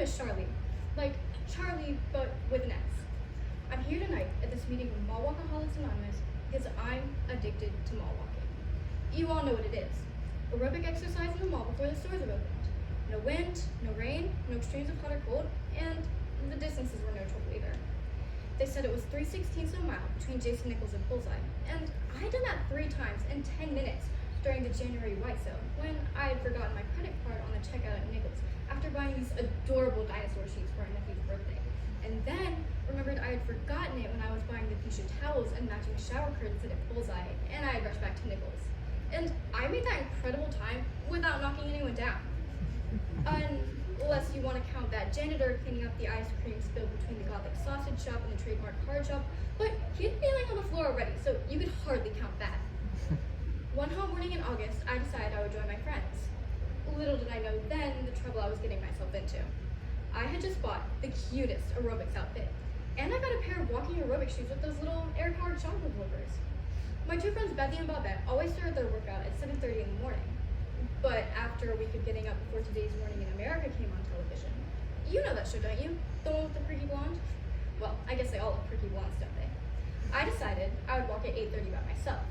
is Charlie. Like Charlie, but with an X. I'm here tonight at this meeting of Mall Walkaholics Anonymous because I'm addicted to mall walking. You all know what it is. Aerobic exercise in the mall before the stores are opened. No wind, no rain, no extremes of hot or cold, and the distances were no trouble either. They said it was 3/16 of a mile between Jason Nichols and Bullseye, and I had done that 3 times in 10 minutes during the January white sale when I had forgotten my credit card on the checkout at Nichols after buying these adorable dinosaur sheets for our nephew's birthday. And then remembered I had forgotten it when I was buying the fuchsia towels and matching shower curtains at Bullseye, and I had rushed back to Nichols. And I made that incredible time without knocking anyone down. Unless you want to count that janitor cleaning up the ice cream spill between the Gothic sausage shop and the trademark card shop, but he'd been laying on the floor already, so you could hardly count that. One hot morning in August, I decided I would join my friends. Little did I know then the trouble I was getting myself into. I had just bought the cutest aerobics outfit, and I got a pair of walking aerobic shoes with those little air-powered shock absorbers. My 2 friends Bethy and Bobette always started their workout at 7:30 in the morning. But after a week of getting up before Today's Morning in America came on television, you know that show, don't you? The one with the pretty blonde? Well, I guess they all have pretty blondes, don't they? I decided I would walk at 8:30 by myself.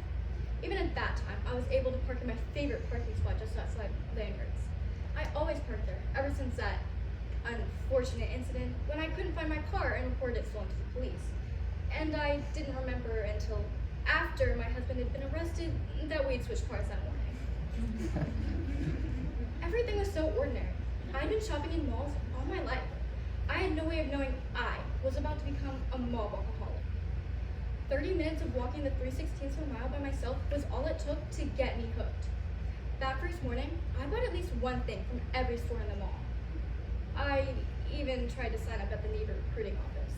Even at that time, I was able to park in my favorite parking spot just outside Lanyards. I always parked there, ever since that unfortunate incident when I couldn't find my car and reported it stolen to the police. And I didn't remember until after my husband had been arrested that we'd switched cars that morning. Everything was so ordinary. I'd been shopping in malls all my life. I had no way of knowing I was about to become a mall walkaholic. 30 minutes of walking the 3/16 of a mile by myself was all it took to get me hooked. That first morning, I bought at least one thing from every store in the mall. I even tried to sign up at the neighbor recruiting office.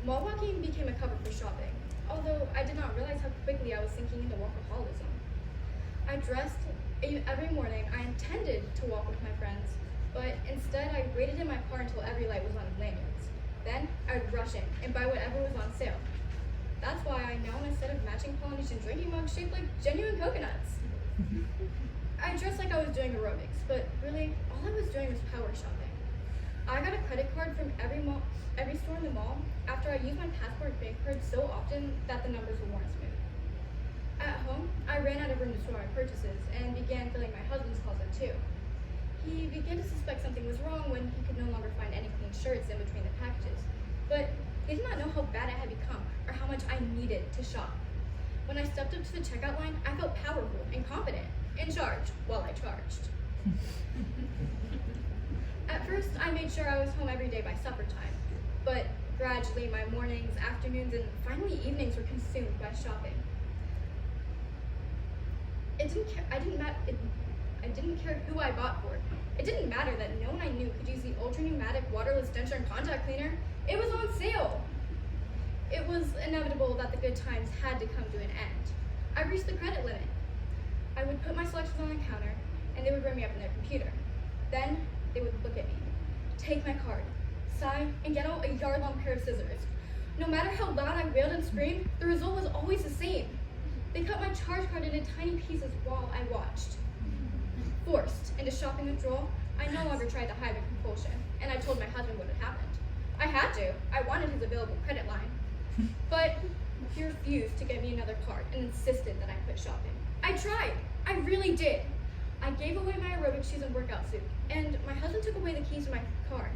Mall walking became a cover for shopping, although I did not realize how quickly I was sinking into walkaholism. I dressed every morning. I intended to walk with my friends, but instead I waited in my car until every light was on in Lanyards. Then I would rush in and buy whatever was on sale. That's why I now own a set of matching Polynesian drinking mugs shaped like genuine coconuts. I dressed like I was doing aerobics, but really, all I was doing was power shopping. I got a credit card from every store in the mall after I used my passport bank card so often that the numbers were worn smooth. At home, I ran out of room to store my purchases and began filling my husband's closet too. He began to suspect something was wrong when he could no longer find any clean shirts in between the packages, but he did not know how bad it had become or how much I needed to shop. When I stepped up to the checkout line, I felt powerful and confident, in charge while I charged. At first, I made sure I was home every day by supper time, but gradually my mornings, afternoons, and finally evenings were consumed by shopping. I didn't care who I bought for. It didn't matter that no one I knew could use the ultra-pneumatic waterless denture and contact cleaner. It was on sale. It was inevitable that the good times had to come to an end. I reached the credit limit. I would put my selections on the counter, and they would bring me up in their computer. Then they would look at me, take my card, sigh, and get out a yard-long pair of scissors. No matter how loud I wailed and screamed, the result was always the same. They cut my charge card into tiny pieces while I watched. Forced into shopping withdrawal, I no longer tried to hide the compulsion, and I told my husband what had happened. I had to. I wanted his available credit line. But he refused to get me another card and insisted that I quit shopping. I tried. I really did. I gave away my aerobic shoes and workout suit, and my husband took away the keys to my car.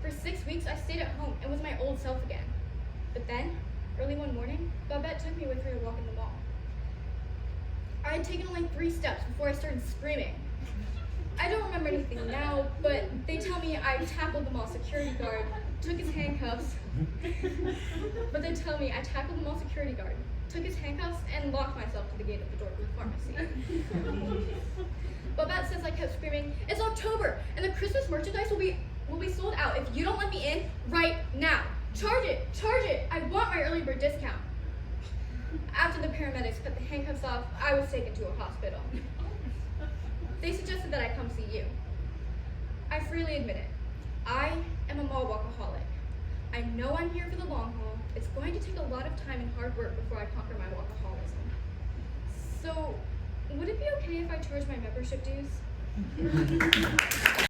For 6 weeks, I stayed at home and was my old self again. But then, early one morning, Bobette took me with her to walk in the mall. I had taken only 3 steps before I started screaming. I don't remember anything now, but they tell me I tackled the mall security guard, took his handcuffs, and locked myself to the gate of the Dorothy pharmacy. Bobette says I kept screaming, "It's October, and the Christmas merchandise will be sold out if you don't let me in right now. Charge it, I want my early bird discount." After the paramedics cut the handcuffs off, I was taken to a hospital. They suggested that I come see you. I freely admit it. I am a mall walkaholic. I know I'm here for the long haul. It's going to take a lot of time and hard work before I conquer my walkaholism. So, would it be okay if I charge my membership dues?